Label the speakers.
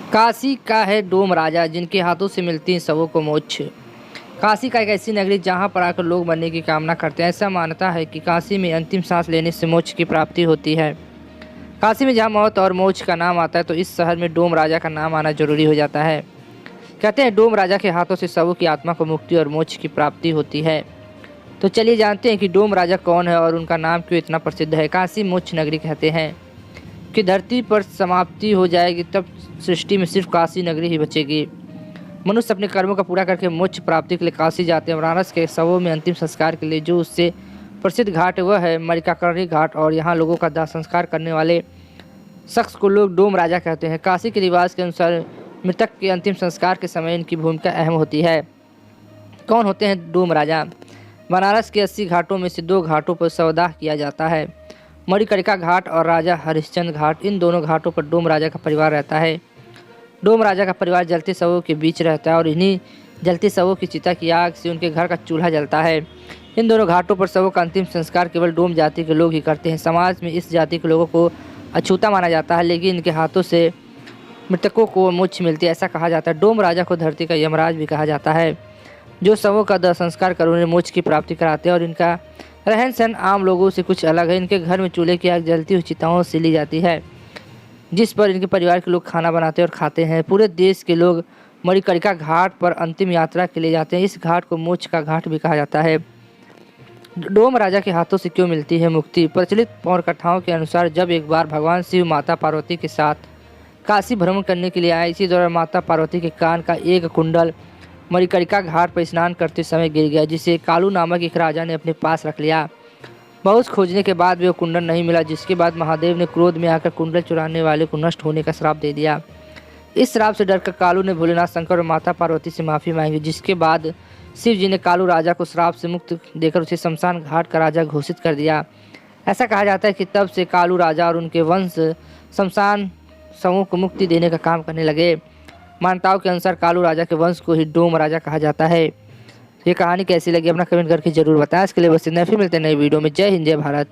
Speaker 1: काशी का है डोम राजा, जिनके हाथों से मिलती है सबों को मोक्ष। काशी का एक ऐसी नगरी जहाँ पर आकर लोग मरने की कामना करते हैं। ऐसा मानता है कि काशी में अंतिम सांस लेने से मोक्ष की प्राप्ति होती है। काशी में जहाँ मौत और मोक्ष का नाम आता है तो इस शहर में डोम राजा का नाम आना जरूरी हो जाता है। कहते हैं डोम राजा के हाथों से सबों की आत्मा को मुक्ति और मोक्ष की प्राप्ति होती है। तो चलिए जानते हैं कि डोम राजा कौन है और उनका नाम क्यों इतना प्रसिद्ध है। काशी मोक्ष नगरी कहते हैं कि धरती पर समाप्ति हो जाएगी तब सृष्टि में सिर्फ काशी नगरी ही बचेगी। मनुष्य अपने कर्मों का पूरा करके मोक्ष प्राप्ति के लिए काशी जाते हैं। वाराणसी के शवों में अंतिम संस्कार के लिए जो उससे प्रसिद्ध घाट वह है मल्लिकार्जुनी घाट, और यहाँ लोगों का दाह संस्कार करने वाले शख्स को लोग डोम राजा कहते हैं। काशी के रिवाज के अनुसार मृतक के अंतिम संस्कार के समय इनकी भूमिका अहम होती है। कौन होते हैं डोम राजा? बनारस के 80 घाटों में से 2 घाटों पर शवदाह किया जाता है, मणिकर्णिका घाट और राजा हरिश्चंद्र घाट। इन दोनों घाटों पर डोम राजा का परिवार रहता है। डोम राजा का परिवार जलते शवों के बीच रहता है और इन्हीं जलते शवों की चिता की आग से उनके घर का चूल्हा जलता है। इन दोनों घाटों पर शवों का अंतिम संस्कार केवल डोम जाति के लोग ही करते हैं। समाज में इस जाति के लोगों को अछूता माना जाता है, लेकिन इनके हाथों से मृतकों को मोक्ष मिलती है, ऐसा कहा जाता है। डोम राजा को धरती का यमराज भी कहा जाता है, जो शवों का दाह संस्कार कर उन्हें मोक्ष की प्राप्ति कराते हैं। और इनका रहन सहन आम लोगों से कुछ अलग है। इनके घर में चूल्हे की आग जलती हुई चिताओं से ली जाती है, जिस पर इनके परिवार के लोग खाना बनाते और खाते हैं। पूरे देश के लोग मणिकर्णिका घाट पर अंतिम यात्रा के लिए जाते हैं। इस घाट को मोक्ष का घाट भी कहा जाता है। डोम राजा के हाथों से क्यों मिलती है मुक्ति? प्रचलित और कथाओं के अनुसार जब एक बार भगवान शिव माता पार्वती के साथ काशी भ्रमण करने के लिए आए, इसी दौरान माता पार्वती के कान का एक कुंडल मणिकर्णिका घाट पर स्नान करते समय गिर गया, जिसे कालू नामक एक राजा ने अपने पास रख लिया। बहुत खोजने के बाद भी वो कुंडल नहीं मिला, जिसके बाद महादेव ने क्रोध में आकर कुंडल चुराने वाले को नष्ट होने का श्राप दे दिया। इस श्राप से डरकर कालू ने भोलेनाथ शंकर और माता पार्वती से माफ़ी मांगी, जिसके बाद शिव जी ने कालू राजा को श्राप से मुक्त देकर उसे शमशान घाट का राजा घोषित कर दिया। ऐसा कहा जाता है कि तब से कालू राजा और उनके वंश शमशान शवों को मुक्ति देने का काम करने लगे। मान्यताओं के अनुसार कालू राजा के वंश को ही डोम राजा कहा जाता है। ये कहानी कैसी लगी अपना कमेंट करके जरूर बताएं। इसके लिए बस इतना, फिर मिलते हैं नई वीडियो में। जय हिंद, जय भारत।